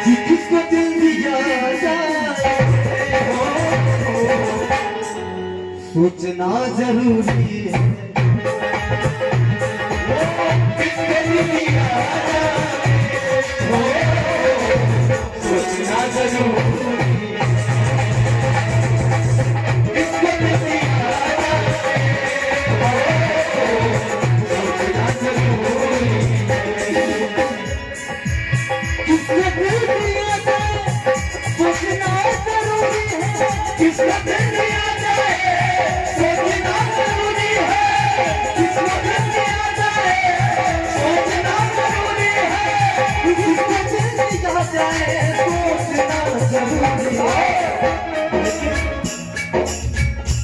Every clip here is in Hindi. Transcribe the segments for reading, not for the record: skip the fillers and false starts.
कि किसको दिल दिया जाए, सोचना जरूरी है। किसको दिल दिया जाए, सोचना जरूरी है। किसको दिल दिया जाए, सोचना जरूरी है। किसको दिल दिया जाए, सोचना जरूरी है। किसको दिल दिया जाए, सोचना जरूरी है। किसको दिल दिया जाए, सोचना जरूरी है। किसको दिल दिया जाए, सोचना जरूरी है।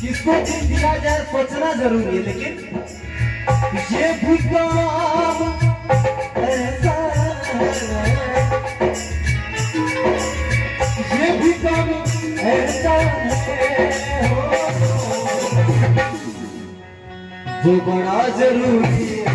किसको दिल दिया जाए, सोचना जरूरी है। लेकिन ये भी काम ऐसा है, ये भी काम ऐसा है जो बड़ा जरूरी है।